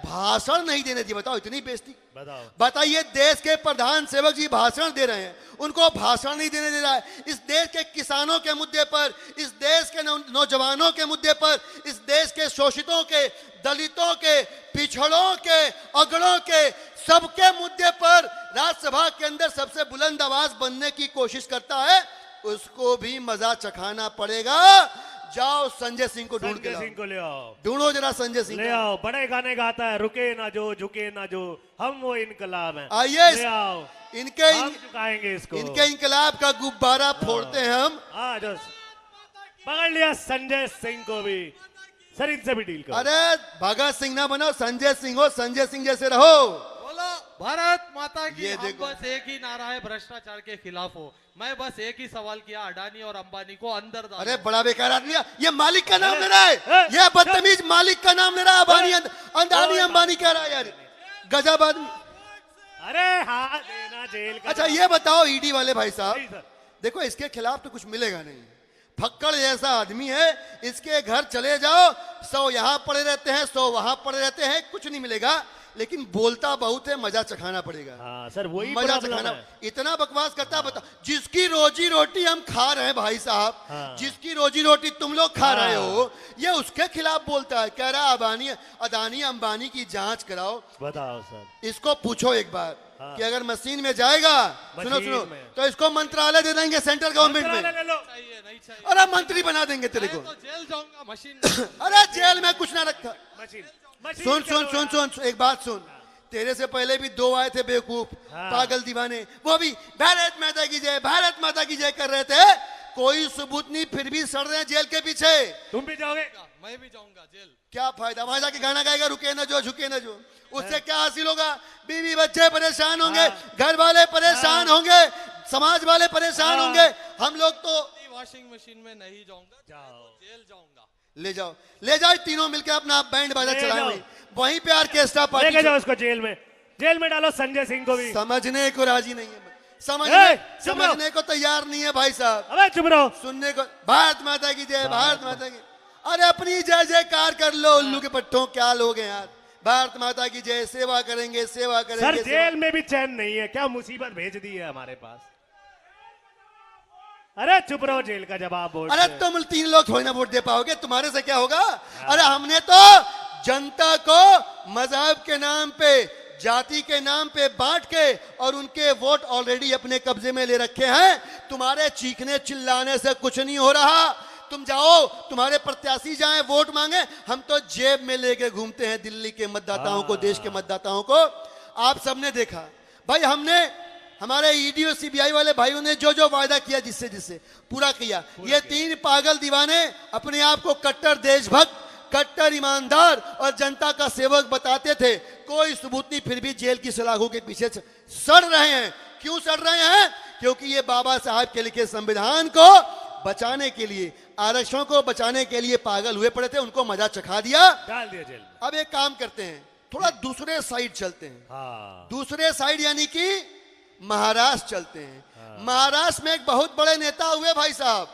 [SPEAKER 1] भाषण नहीं देने दिए। बताओ, इतनी बेइज्जती।
[SPEAKER 2] बताओ।
[SPEAKER 1] बताइए, देश के प्रधान सेवक जी भाषण दे रहे हैं, उनको भाषण नहीं देने दे रहा है। इस देश के किसानों के मुद्दे पर, इस देश के नौजवानों के मुद्दे पर, इस देश के शोषितों के, दलितों के, पिछड़ों के, अगड़ों के, सबके मुद्दे पर राज्यसभा के अंदर सबसे बुलंद आवाज बनने की कोशिश करता है। उसको भी मजा चखाना पड़ेगा। जाओ संजय सिंह को ढूंढ के
[SPEAKER 2] संजय
[SPEAKER 1] लाओ।
[SPEAKER 2] सिंह को ले आओ,
[SPEAKER 1] ढूंढो जरा संजय सिंह
[SPEAKER 2] ले
[SPEAKER 1] को।
[SPEAKER 2] आओ। बड़े गाने गाता है, रुके ना जो, झुके ना जो, हम वो इनकलाब हैं।
[SPEAKER 1] आइए,
[SPEAKER 2] ले आओ,
[SPEAKER 1] इनके
[SPEAKER 2] हम झुकाएंगे इसको।
[SPEAKER 1] इनके इनकलाब का गुब्बारा फोड़ते हैं हम।
[SPEAKER 2] आ जाओ, पकड़ लिया संजय सिंह को भी। सर, इनसे भी डील करो।
[SPEAKER 1] अरे भगत सिंह ना बनो, संजय सिंह हो, संजय सिंह जैसे रहो।
[SPEAKER 6] बोलो भारत माता की।
[SPEAKER 1] ये
[SPEAKER 6] हम
[SPEAKER 1] देखो।
[SPEAKER 6] बस एक ही नारा है, भ्रष्टाचार के खिलाफ हो। मैं बस एक ही सवाल किया, अडानी और अंबानी को अंदर डालो।
[SPEAKER 1] अरे बड़ा बेकार आदमी है, ये मालिक का नाम ले रहा है।
[SPEAKER 2] ए,
[SPEAKER 1] ये बदतमीज मालिक का नाम ले रहा है। अदानी
[SPEAKER 2] ए,
[SPEAKER 1] अंबानी कह रहा है यार, गजब आदमी।
[SPEAKER 2] अरे हाँ, देना जेल का।
[SPEAKER 1] अच्छा ये बताओ, ईडी वाले भाई
[SPEAKER 2] नहीं,
[SPEAKER 1] साहब,
[SPEAKER 2] सर।
[SPEAKER 1] देखो इसके खिलाफ तो कुछ मिलेगा नहीं। फक्कड़ जैसा आदमी है, इसके घर चले जाओ, 100 यहां पड़े रहते हैं, 100 वहां पड़े रहते हैं, कुछ नहीं मिलेगा। लेकिन बोलता बहुत है, मजा चखाना पड़ेगा।
[SPEAKER 2] हाँ सर, वही
[SPEAKER 1] मजा
[SPEAKER 2] प्रॉब्लम
[SPEAKER 1] चखाना।
[SPEAKER 2] है।
[SPEAKER 1] इतना बकवास करता है। बता, जिसकी रोजी रोटी हम खा रहे हैं भाई साहब,
[SPEAKER 2] हाँ।
[SPEAKER 1] जिसकी रोजी रोटी तुम लोग खा रहे
[SPEAKER 2] हाँ।
[SPEAKER 1] हो, ये उसके खिलाफ बोलता है। कह रहा है अदानी अंबानी की जांच कराओ।
[SPEAKER 2] बताओ सर।
[SPEAKER 1] इसको पूछो एक बार
[SPEAKER 2] हाँ।
[SPEAKER 1] कि अगर मशीन में जाएगा, सुनो
[SPEAKER 2] मशीन
[SPEAKER 1] सुनो,
[SPEAKER 2] में।
[SPEAKER 1] तो इसको मंत्रालय दे देंगे, सेंट्रल गवर्नमेंट में।
[SPEAKER 2] मंत्रालय ले लो।
[SPEAKER 6] चाहिए नहीं चाहिए।
[SPEAKER 1] अरे मंत्री बना देंगे तेरे
[SPEAKER 6] मैं
[SPEAKER 1] को।
[SPEAKER 6] तो जेल जाऊंगा मशीन में।
[SPEAKER 1] अरे जेल में कुछ ना रखा।
[SPEAKER 2] मशीन, मशीन
[SPEAKER 1] सुन
[SPEAKER 2] चलो
[SPEAKER 1] सुन सुन
[SPEAKER 2] यार।
[SPEAKER 1] सुन, एक बात सुन। तेरे से पहले भी 2 आए थे बेवकूफ,
[SPEAKER 2] हाँ।
[SPEAKER 1] पागल दीवाने, वो भी भारत माता की जय, भारत माता की जय कर रहे थे। कोई सबूत नहीं, फिर भी सड़ रहे हैं जेल के पीछे।
[SPEAKER 2] तुम भी जाओगे?
[SPEAKER 6] मैं भी जाऊंगा जेल।
[SPEAKER 1] क्या फायदा? वहां जाके गाना गाएगा, रुके ना जो, झुके ना जो। उससे क्या हासिल होगा? बीवी बच्चे परेशान होंगे, घर वाले परेशान होंगे, समाज वाले परेशान
[SPEAKER 2] हाँ।
[SPEAKER 1] होंगे। हम लोग तो
[SPEAKER 6] वॉशिंग मशीन में नहीं जाऊंगा,
[SPEAKER 2] जाओ।
[SPEAKER 6] जेल जाऊंगा।
[SPEAKER 1] ले जाओ, ले जाओ, तीनों मिलकर अपना बैंड बाजा
[SPEAKER 2] ले
[SPEAKER 1] चलाएं,
[SPEAKER 2] जाओ।
[SPEAKER 1] वहीं पे ऑर्केस्ट्रा
[SPEAKER 2] लेके
[SPEAKER 1] पार्टी।
[SPEAKER 2] जाओ इसको जेल में, जेल में डालो संजय सिंह को भी।
[SPEAKER 1] समझने को राजी नहीं है,
[SPEAKER 2] ए, चुप रहो।
[SPEAKER 1] समझने को तैयार नहीं है भाई साहब।
[SPEAKER 2] अबे चुप रहो।
[SPEAKER 1] सुनने को भारत माता की जय, भारत माता की। अरे अपनी जय जयकार कर लो, उल्लू के पट्टों, क्या लोग हैं यार। भारत माता की जय, सेवा करेंगे, सेवा
[SPEAKER 2] सर
[SPEAKER 1] करेंगे।
[SPEAKER 2] जेल में भी चैन नहीं है, क्या मुसीबत भेज दी है हमारे पास। अरे चुप रहो, जेल का जवाब बोल।
[SPEAKER 1] अरे तुम 3 लोग थोड़ी ना वोट दे पाओगे, तुम्हारे से क्या होगा। अरे हमने तो जनता को मजहब के नाम पे, जाति के नाम पे बांट के और उनके वोट ऑलरेडी अपने कब्जे में ले रखे हैं। तुम्हारे चीखने चिल्लाने से कुछ नहीं हो रहा। तुम जाओ, तुम्हारे प्रत्याशी जाएं वोट मांगे, हम तो जेब में लेके घूमते हैं दिल्ली के मतदाताओं को, देश के मतदाताओं को। आप सबने देखा भाई, हमने हमारे ईडी और सीबीआई वाले भाइयों ने जो जो वायदा किया जिससे जिससे पूरा किया। ये तीन पागल दीवाने अपने आप को कट्टर देशभक्त, कट्टर ईमानदार और जनता का सेवक बताते थे, कोई सबूत नहीं, फिर भी जेल की सलाखों के पीछे सड़ रहे हैं। क्यों सड़ रहे हैं? क्योंकि ये बाबा साहब के लिखे संविधान को बचाने के लिए, आरक्षण को बचाने के लिए पागल हुए पड़े थे, उनको मजा चखा दिया,
[SPEAKER 2] डाल दिया जेल में।
[SPEAKER 1] अब एक काम करते हैं, थोड़ा दूसरे साइड चलते हैं।
[SPEAKER 2] हाँ,
[SPEAKER 1] दूसरे साइड यानी कि महाराष्ट्र चलते हैं। महाराष्ट्र में एक बहुत बड़े नेता हुए भाई साहब,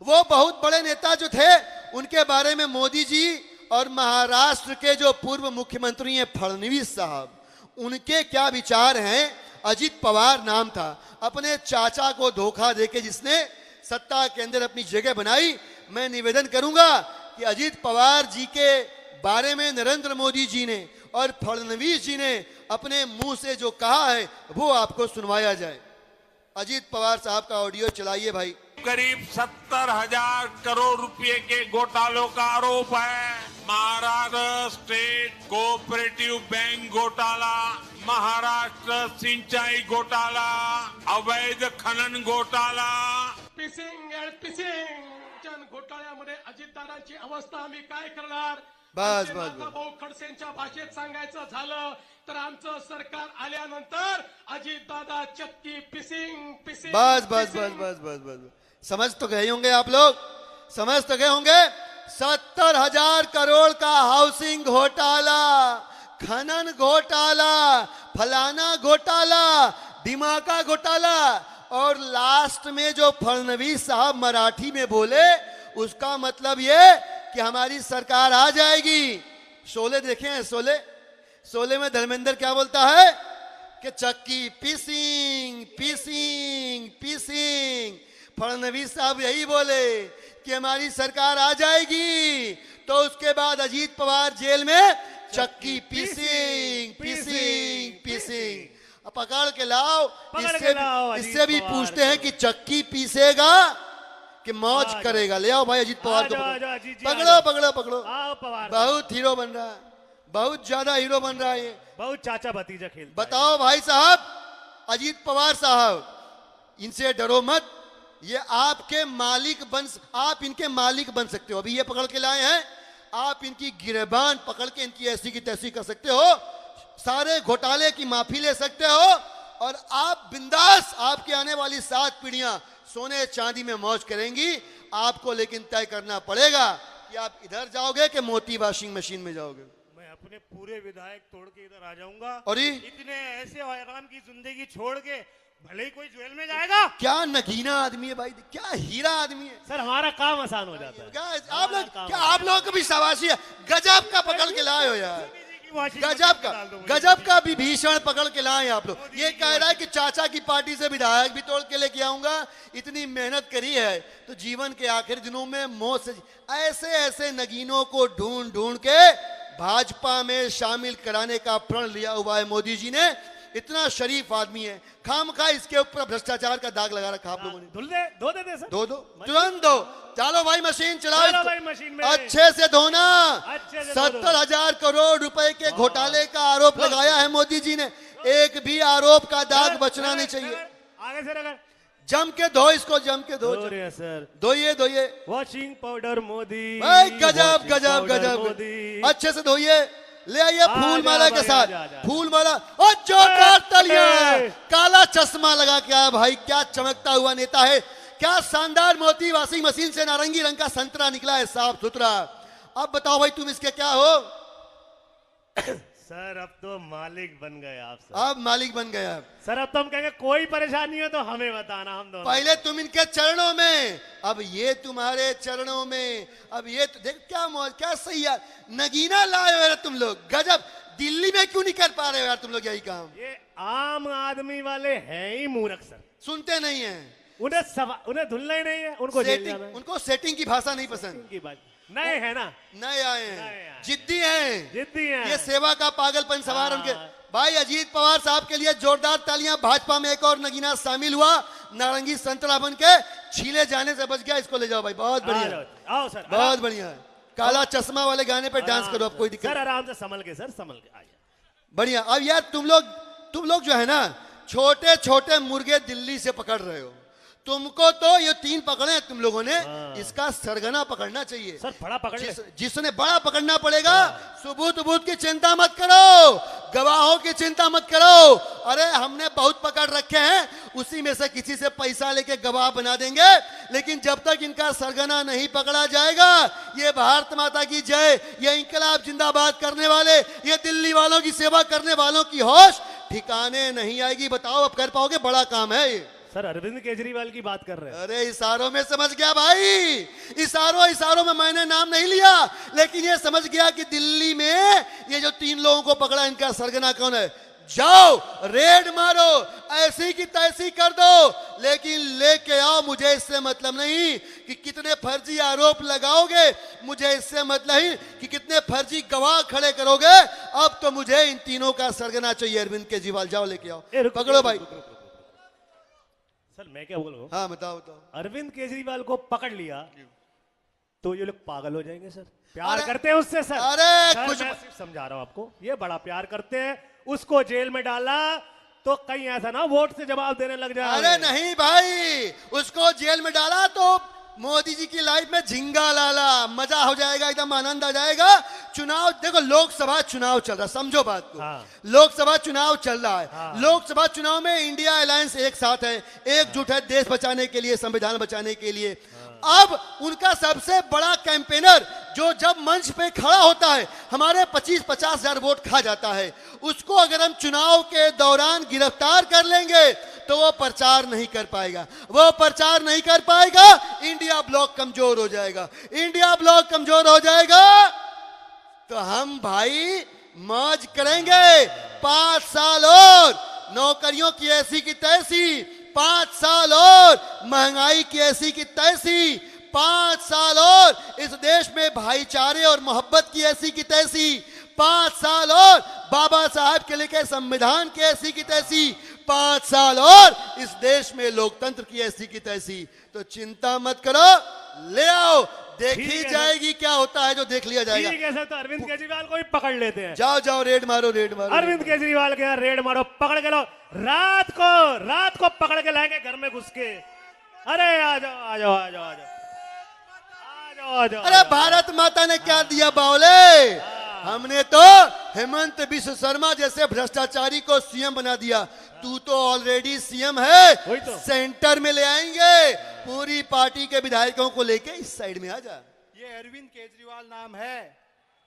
[SPEAKER 1] वो बहुत बड़े नेता जो थे उनके बारे में मोदी जी और महाराष्ट्र के जो पूर्व मुख्यमंत्री हैं फडणवीस साहब, उनके क्या विचार हैं। अजीत पवार नाम था, अपने चाचा को धोखा देके जिसने सत्ता के अंदर अपनी जगह बनाई। मैं निवेदन करूंगा कि अजीत पवार जी के बारे में नरेंद्र मोदी जी ने और फडणवीस जी ने अपने मुंह से जो कहा है वो आपको सुनवाया जाए। अजीत पवार साहब का ऑडियो चलाइए भाई।
[SPEAKER 3] करीब 70,000 करोड़ रुपए के घोटालों का आरोप है। महाराष्ट्र स्टेट कोऑपरेटिव बैंक घोटाला, महाराष्ट्र सिंचाई घोटाला, अवैध खनन घोटाला,
[SPEAKER 5] पिसिंग अँड पिसिंग घोटाळ्यामध्ये अजितदादांची अवस्था आम्ही काय करणार?
[SPEAKER 1] बस,
[SPEAKER 5] आमचे
[SPEAKER 1] बस, बस.
[SPEAKER 5] नानाभाऊ खडसेंच्या भाषेत सांगायचं झालं तर आमचं सरकार आल्यानंतर अजितदादा चक्की पिसिंग पिसिंग
[SPEAKER 1] बस बस बस
[SPEAKER 5] पिसिंग.
[SPEAKER 1] बस बस बस समझ तो गए होंगे आप लोग, समझ तो गए होंगे। 70,000 करोड़ का हाउसिंग घोटाला, खनन घोटाला, फलाना घोटाला, दिमाका घोटाला, और लास्ट में जो फडणवीस साहब मराठी में बोले उसका मतलब ये कि हमारी सरकार आ जाएगी। शोले देखे हैं? शोले, शोले में धर्मेंद्र क्या बोलता है कि चक्की पीसिंग पीसिंग पीसिंग। फडणवीस साहब यही बोले कि हमारी सरकार आ जाएगी, तो उसके बाद अजीत पवार जेल में चक्की पीसिंग पीसिंग पीसिंग। अब पकड़ के लाओ, इससे भी पूछते हैं कि चक्की पीसेगा कि मौज करेगा। ले आओ भाई अजीत पवार को, पकड़ो पकड़ो पकड़ो। बहुत हीरो बन रहा है, बहुत ज्यादा हीरो बन रहा है ये।
[SPEAKER 2] बहुत चाचा भतीजा खेलता
[SPEAKER 1] बताओ भाई साहब, अजीत पवार साहब, इनसे डरो मत, ये आपके मालिक आप इनके मालिक बन सकते हो। अभी ये पकड़ के लाए हैं, आप इनकी गिरबान पकड़ के इनकी ऐसी की तैसी कर सकते हो, सारे घोटाले की माफी ले सकते हो, और आप बिंदास, आपके आने वाली 7 पीढ़ियां सोने चांदी में मौज करेंगी। आपको लेकिन तय करना पड़ेगा कि आप इधर जाओगे कि मोती वॉशिंग मशीन में जाओगे।
[SPEAKER 2] मैं अपने पूरे विधायक तोड़ के इधर आ जाऊंगा,
[SPEAKER 1] और ये
[SPEAKER 2] इतने ऐसे आराम की जिंदगी छोड़ के भले ही कोई जेल में जाएगा।
[SPEAKER 1] क्या नगीना आदमी है भाई, क्या हीरा आदमी है।
[SPEAKER 2] सर हमारा काम आसान हो जाता है।
[SPEAKER 1] क्या आप लोग को भी शाबाशी है, गजब का पकड़ के लाए हो यार, गजब का विभीषण पकड़ के लाए आप लोग। ये कह रहा है कि चाचा की पार्टी से विधायक भी तोड़ के लेके आऊंगा, इतनी मेहनत करी है तो जीवन के आखिरी दिनों में मौत से। ऐसे ऐसे नगीनों को ढूंढ ढूंढ के भाजपा में शामिल कराने का प्रण लिया हुआ है मोदी जी ने। इतना शरीफ आदमी है, खामखा इसके ऊपर भ्रष्टाचार का दाग लगा रखा आप लोगों ने।
[SPEAKER 2] धो दे सर,
[SPEAKER 1] दो तुरंत दो। चलो भाई मशीन चलाओ,
[SPEAKER 2] चलो भाई मशीन में
[SPEAKER 1] अच्छे से धोना।
[SPEAKER 2] अच्छे से
[SPEAKER 1] 70,000 करोड़ रुपए के घोटाले का आरोप लगाया है मोदी जी ने, एक भी आरोप का दाग बचना नहीं चाहिए।
[SPEAKER 2] आगे से अगर
[SPEAKER 1] जम के धो इसको, जम के धो
[SPEAKER 2] सर।
[SPEAKER 1] धोइए धोइए
[SPEAKER 2] वॉशिंग पाउडर मोदी,
[SPEAKER 1] भाई, गजब
[SPEAKER 2] वॉशिंग
[SPEAKER 1] गजब
[SPEAKER 2] पाउडर
[SPEAKER 1] गजब,
[SPEAKER 2] मोदी।
[SPEAKER 1] अच्छे से धोइए। ले आइए फूल माला के साथ,
[SPEAKER 2] जा।
[SPEAKER 1] फूल माला। और जोकर तलिया, काला चश्मा लगा के आया भाई, क्या चमकता हुआ नेता है, क्या शानदार मोती वॉशिंग मशीन से नारंगी रंग का संतरा निकला है, साफ सुथरा। अब बताओ भाई तुम इसके क्या हो?
[SPEAKER 2] सर अब तो मालिक बन गए आप सर।
[SPEAKER 1] अब मालिक बन गया
[SPEAKER 2] सर, अब तो हम कहेंगे कोई परेशानी हो तो हमें बताना, हम दोनों।
[SPEAKER 1] पहले तुम इनके चरणों में, अब ये तुम्हारे चरणों में। अब ये तो देख क्या मौज, क्या सही यार, नगीना लाए हो यार तुम लोग, गजब। दिल्ली में क्यों नहीं कर पा रहे हो यार तुम लोग यही काम?
[SPEAKER 2] ये आम आदमी वाले हैं ही मूर्ख सर,
[SPEAKER 1] सुनते नहीं है।
[SPEAKER 2] उन्हें धुलना ही नहीं है, उनको जेल जाना
[SPEAKER 1] सेटिंग,
[SPEAKER 2] है।
[SPEAKER 1] उनको सेटिंग की भाषा नहीं पसंद।
[SPEAKER 2] उनकी बात नए है ना,
[SPEAKER 1] नए आए
[SPEAKER 2] नए
[SPEAKER 1] हैं,
[SPEAKER 2] आए।
[SPEAKER 1] जिद्दी हैं,
[SPEAKER 2] जिद्दी हैं।
[SPEAKER 1] ये सेवा का पागलपन सवार उनके।
[SPEAKER 2] हाँ।
[SPEAKER 1] भाई अजीत पवार साहब के लिए जोरदार तालियां। भाजपा में एक और नगीना शामिल हुआ, नारंगी संतरा बन के, छीले जाने से बच गया। इसको ले जाओ भाई, बहुत बढ़िया,
[SPEAKER 2] आओ सर,
[SPEAKER 1] बहुत बढ़िया। काला चश्मा वाले गाने पे डांस करो, अब कोई दिक्कत
[SPEAKER 2] सर
[SPEAKER 1] नहीं।
[SPEAKER 2] आराम से संभल के, सर संभल के आइए।
[SPEAKER 1] बढ़िया। अब यार तुम लोग जो है ना, छोटे छोटे मुर्गे दिल्ली से पकड़ रहे हो। तुमको तो ये 3 पकड़े हैं तुम लोगों ने, इसका सरगना पकड़ना चाहिए।
[SPEAKER 2] सर बड़ा पकड़ ले।
[SPEAKER 1] जिसने बड़ा पकड़ना पड़ेगा। सबूत वबूत की चिंता मत करो, गवाहों की चिंता मत करो। अरे हमने बहुत पकड़ रखे हैं, उसी में से किसी से पैसा लेके गवाह बना देंगे। लेकिन जब तक इनका सरगना नहीं पकड़ा जाएगा, ये भारत माता की जय, ये इंकलाब जिंदाबाद करने वाले, ये दिल्ली वालों की सेवा करने वालों की होश ठिकाने नहीं आएगी। बताओ अब कर पाओगे? बड़ा काम है ये।
[SPEAKER 2] सर अरविंद केजरीवाल की बात कर रहे हैं।
[SPEAKER 1] अरे इशारों में समझ गया भाई, इशारों में मैंने नाम नहीं लिया, लेकिन ये समझ गया कि दिल्ली में ये जो 3 लोगों को पकड़ा, इनका सरगना कौन है। जाओ रेड मारो, ऐसी की तैसी कर दो, लेकिन लेके आओ। मुझे इससे मतलब नहीं कि कितने फर्जी आरोप लगाओगे, मुझे इससे मतलब नहीं कि कितने फर्जी गवाह खड़े करोगे। अब तो मुझे इन तीनों का सरगना चाहिए। अरविंद केजरीवाल जाओ लेके आओ, पकड़ो भाई।
[SPEAKER 2] सर मैं क्या बोल रहा हूँ,
[SPEAKER 1] हाँ बताओ बताओ।
[SPEAKER 2] अरविंद केजरीवाल को पकड़ लिया तो ये लोग पागल हो जाएंगे सर। प्यार
[SPEAKER 1] अरे-
[SPEAKER 2] करते हैं उससे सर।
[SPEAKER 1] अरे
[SPEAKER 2] सर,
[SPEAKER 1] कुछ
[SPEAKER 2] मैं सिर्फ समझा रहा हूं आपको, ये बड़ा प्यार करते हैं। उसको जेल में डाला तो कहीं ऐसा ना वोट से जवाब देने लग जाए।
[SPEAKER 1] अरे नहीं भाई, उसको जेल में डाला तो मोदी जी की लाइफ में झिंगा लाला, मजा हो जाएगा, एकदम आनंद आ जाएगा। चुनाव देखो, लोकसभा चुनाव चल रहा है, समझो बात को।
[SPEAKER 2] हाँ।
[SPEAKER 1] लोकसभा चुनाव चल रहा है।
[SPEAKER 2] हाँ।
[SPEAKER 1] लोकसभा चुनाव में इंडिया अलायंस एक साथ है, एकजुट है देश बचाने के लिए, संविधान बचाने के लिए। अब उनका सबसे बड़ा कैंपेनर जो जब मंच पे खड़ा होता है, हमारे 25-50 हजार वोट खा जाता है, उसको अगर हम चुनाव के दौरान गिरफ्तार कर लेंगे तो वो प्रचार नहीं कर पाएगा। वो प्रचार नहीं कर पाएगा, इंडिया ब्लॉक कमजोर हो जाएगा। इंडिया ब्लॉक कमजोर हो जाएगा तो हम भाई मौज करेंगे। 5 साल और नौकरियों की ऐसी की तैसी, 5 साल और महंगाई की ऐसी की तैसी, 5 साल और इस देश में भाईचारे और मोहब्बत की ऐसी की तैसी, 5 साल और बाबा साहब के लिखे संविधान की ऐसी की तैसी, 5 साल और इस देश में लोकतंत्र की ऐसी की तैसी। तो चिंता मत करो, ले आओ, देखी
[SPEAKER 2] ठीक है
[SPEAKER 1] जाएगी क्या होता है, जो देख लिया जाएगा।
[SPEAKER 2] ठीक है सर, तो अरविंद केजरीवाल को भी पकड़ लेते हैं।
[SPEAKER 1] जाओ जाओ, रेड मारो, रेड मारो।
[SPEAKER 2] अरविंद केजरीवाल के यहाँ रेड मारो, पकड़ के लो। रात को पकड़ के लाएंगे घर में घुस के। अरे आ जाओ आ जाओ आ जाओ आ जाओ आ जाओ आ जाओ।
[SPEAKER 1] अरे भारत माता ने क्या दिया बावले, हमने तो हेमंत बिश्व शर्मा जैसे भ्रष्टाचारी को सीएम बना दिया। तू तो ऑलरेडी सीएम है,
[SPEAKER 2] वही तो।
[SPEAKER 1] सेंटर में ले आएंगे। पूरी पार्टी के विधायकों को लेके इस साइड में आ जा।
[SPEAKER 7] ये अरविंद केजरीवाल नाम है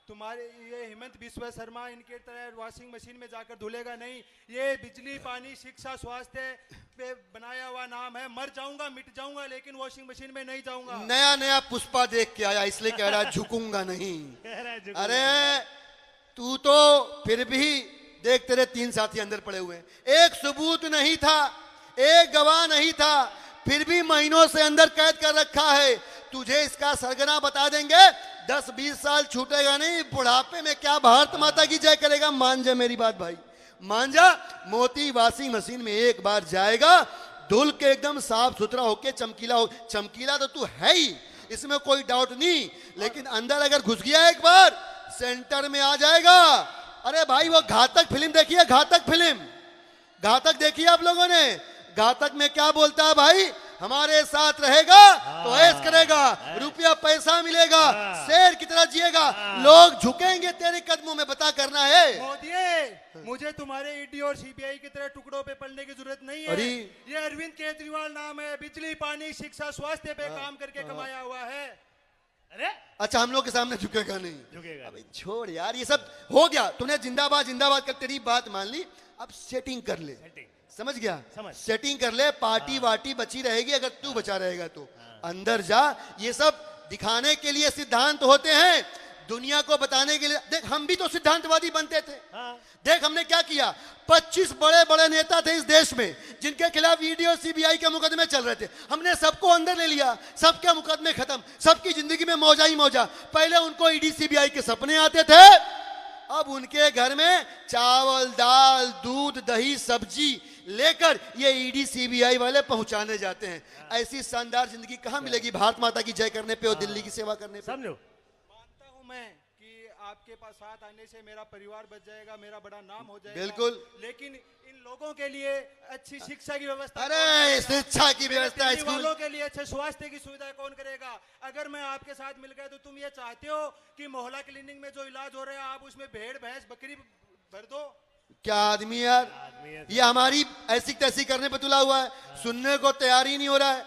[SPEAKER 7] तुम्हारे, ये हेमंत बिश्व शर्मा इनके तरह वॉशिंग मशीन में जाकर धुलेगा नहीं। ये बिजली पानी शिक्षा स्वास्थ्य पे बनाया हुआ नाम है। मर जाऊंगा मिट जाऊंगा लेकिन वॉशिंग मशीन में नहीं जाऊंगा।
[SPEAKER 1] नया नया पुष्पा देख के आया, इसलिए कह रहा झुकूंगा नहीं। अरे तू तो फिर भी देख, तेरे 3 साथी अंदर पड़े हुए हैं, एक सबूत नहीं था, एक गवाह नहीं था, फिर भी महीनों से अंदर कैद कर रखा है। तुझे इसका सरगना बता देंगे, 10-20 साल छूटेगा नहीं। बुढ़ापे में क्या भारत माता की जय करेगा। मान जा मेरी बात भाई, मान जा। मोती वॉशिंग मशीन में एक बार जाएगा, धुल के एकदम साफ सुथरा होके चमकीला हो। चमकीला तो तू है ही, इसमें कोई डाउट नहीं, लेकिन अंदर अगर घुस गया एक बार, सेंटर में आ जाएगा। अरे भाई वो घातक फिल्म देखिए, घातक फिल्म, घातक देखिए आप लोगों ने। घातक में क्या बोलता है भाई, हमारे साथ रहेगा तो ऐश करेगा, रुपया पैसा मिलेगा, शेर की तरह जिएगा, लोग झुकेंगे तेरे कदमों में। बता करना है
[SPEAKER 7] मोदी, मुझे तुम्हारे ईडी और सीबीआई की तरह टुकड़ों पे पड़ने की जरूरत नहीं है। ये अरविंद केजरीवाल नाम है, बिजली पानी शिक्षा स्वास्थ्य पे काम करके कमाया हुआ है।
[SPEAKER 2] अरे
[SPEAKER 1] अच्छा, हम लोग के सामने झुकेगा नहीं,
[SPEAKER 2] झुकेगा
[SPEAKER 1] अबे छोड़ यार, ये सब हो गया। तूने जिंदाबाद जिंदाबाद कर तेरी बात मान ली, अब सेटिंग कर ले। समझ गया,
[SPEAKER 2] समझ।
[SPEAKER 1] सेटिंग कर ले। पार्टी वार्टी बची रहेगी अगर तू बचा रहेगा तो। अंदर जा, ये सब दिखाने के लिए सिद्धांत होते हैं। दुनिया को बताने के लिए। देख हम भी तो सिद्धांतवादी बनते थे।
[SPEAKER 2] हाँ।
[SPEAKER 1] देख हमने क्या किया, 25 बड़े बड़े नेता थे इस देश में जिनके खिलाफ ईडी और सीबीआई के मुकदमे चल रहे थे। हमने सबको अंदर ले लिया, सबके मुकदमे खत्म, सबकी जिंदगी में मौजा ही मौजा। पहले उनको ईडी सीबीआई के सपने आते थे, अब उनके घर में चावल दाल दूध दही सब्जी लेकर ये ईडी सीबीआई वाले पहुंचाने जाते हैं। ऐसी शानदार जिंदगी कहां मिलेगी भारत माता की जय करने पे और दिल्ली की सेवा करने पे।
[SPEAKER 2] समझो,
[SPEAKER 7] मानता हूं मैं कि आपके पास साथ आने से मेरा परिवार बच जाएगा, मेरा बड़ा नाम हो जाएगा।
[SPEAKER 1] बिल्कुल।
[SPEAKER 7] लेकिन इन लोगों के लिए अच्छी शिक्षा की व्यवस्था कौन
[SPEAKER 1] अरे
[SPEAKER 7] करेगा?
[SPEAKER 1] शिक्षा की व्यवस्था
[SPEAKER 7] दिल्ली
[SPEAKER 1] स्कूल
[SPEAKER 7] वालों के लिए अच्छे स्वास्थ्य की सुविधा कौन करेगा? अगर मैं आपके साथ मिल गया तो तुम ये चाहते हो कि मोहल्ला क्लिनिक में जो इलाज हो रहा है आप उसमें भेड़ भैंस बकरी भर दो?
[SPEAKER 1] क्या आदमी यार, ये हमारी ऐसी तैसी करने पे तुला हुआ है, सुनने को तैयार ही नहीं हो रहा है।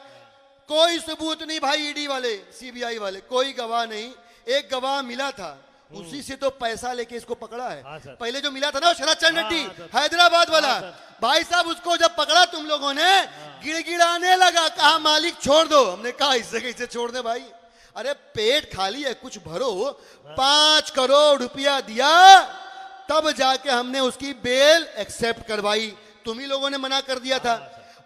[SPEAKER 1] कोई सबूत नहीं भाई, ईडी वाले सीबीआई वाले कोई गवाह नहीं। एक गवाह मिला था, उसी से तो पैसा लेके इसको पकड़ा है।
[SPEAKER 2] हाँ, सर।
[SPEAKER 1] पहले जो मिला था ना वो शरद चंद्र रेड्डी,
[SPEAKER 2] हाँ, सर।
[SPEAKER 1] हैदराबाद वाला।
[SPEAKER 2] हाँ, सर।
[SPEAKER 1] भाई साहब उसको जब पकड़ा तुम लोगों ने गिड़गिड़ाने लगा, कहा मालिक छोड़ दो। हमने कहा इससे कैसे छोड़ दे भाई, अरे पेट खाली है कुछ भरो। 5 करोड़ रुपया दिया तब जाके हमने उसकी बेल एक्सेप्ट करवाई, तुम ही लोगों ने मना कर दिया था।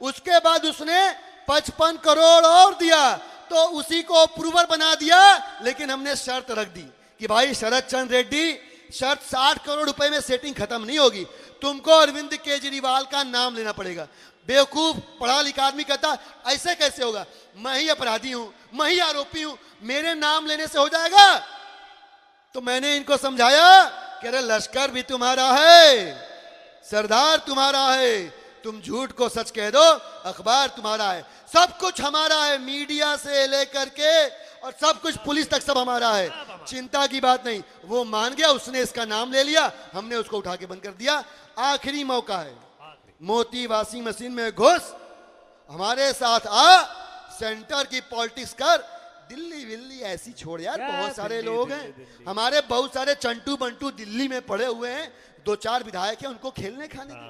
[SPEAKER 1] उसके बाद उसने 55 करोड़ और दिया तो उसी को अप्रूवर बना दिया। लेकिन हमने शर्त रख दी कि भाई शरद चंद्र रेड्डी, शर्त 60 करोड़ रुपए में सेटिंग खत्म नहीं होगी, तुमको अरविंद केजरीवाल का नाम लेना पड़ेगा। बेवकूफ पढ़ा लिखा आदमी कहता ऐसे कैसे होगा, मैं ही अपराधी हूं, मैं ही आरोपी हूं, मेरे नाम लेने से हो जाएगा। तो मैंने इनको समझाया कि अरे लश्कर भी तुम्हारा है, सरदार तुम्हारा है, तुम झूठ को सच कह दो, अखबार तुम्हारा है, सब कुछ हमारा है, मीडिया से लेकर के और सब कुछ पुलिस तक सब हमारा है, चिंता की बात नहीं। वो मान गया, उसने इसका नाम ले लिया, हमने उसको उठा के बंद कर दिया। आखिरी मौका है, मोती वॉशिंग मशीन में घुस, हमारे साथ आ, सेंटर की पॉलिटिक्स कर, दिल्ली विल्ली ऐसी छोड़ यार।
[SPEAKER 2] क्या
[SPEAKER 1] बहुत सारे
[SPEAKER 2] दिल्ली,
[SPEAKER 1] लोग
[SPEAKER 2] दिल्ली,
[SPEAKER 1] हैं
[SPEAKER 2] दिल्ली।
[SPEAKER 1] हमारे, बहुत सारे चंटू बंटू दिल्ली में पड़े हुए हैं, 2-4 विधायक हैं, उनको खेलने खाने की।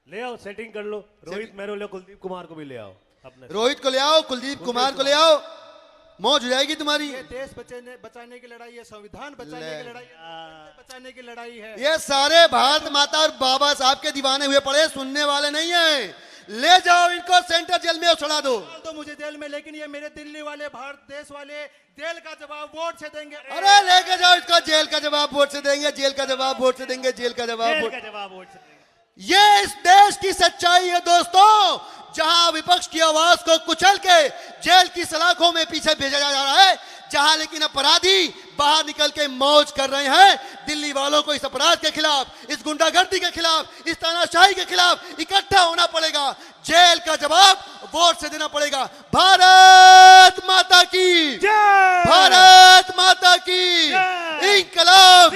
[SPEAKER 2] ले आओ, सेटिंग कर लो। रोहित मेहरोले, कुलदीप कुमार को भी ले आओ अपने।
[SPEAKER 1] रोहित को ले आओ, कुलदीप कुमार को ले आओ, मौज हो जाएगी तुम्हारी।
[SPEAKER 7] ये देश बचाने की लड़ाई है, संविधान बचाने की लड़ाई है, बचाने की लड़ाई है।
[SPEAKER 1] ये सारे भारत माता और बाबा साहब के दीवाने हुए पड़े, सुनने वाले नहीं है। ले जाओ इनको सेंट्रल जेल में उछड़ा दो।
[SPEAKER 7] तो मुझे जेल में, लेकिन ये मेरे दिल्ली वाले, भारत देश वाले जेल का जवाब वोट से देंगे।
[SPEAKER 1] अरे लेके जाओ इसको, जेल का जवाब वोट से देंगे, जेल का जवाब वोट से देंगे, जेल का जवाब
[SPEAKER 2] जेल
[SPEAKER 1] वोट।
[SPEAKER 2] का जवाब वोट से देंगे।
[SPEAKER 1] ये इस देश की सच्चाई है दोस्तों, जहां विपक्ष की आवाज को कुचल के जेल की सलाखों में पीछे भेजा जा रहा है, जहां लेकिन अपराधी बाहर निकल के मौज कर रहे हैं। दिल्ली वालों को इस अपराध के खिलाफ, इस गुंडागर्दी के खिलाफ, इस तानाशाही के खिलाफ इकट्ठा होना पड़ेगा। जेल का जवाब वोट से देना पड़ेगा। भारत माता की
[SPEAKER 2] जय।
[SPEAKER 1] भारत माता की इंकलाब।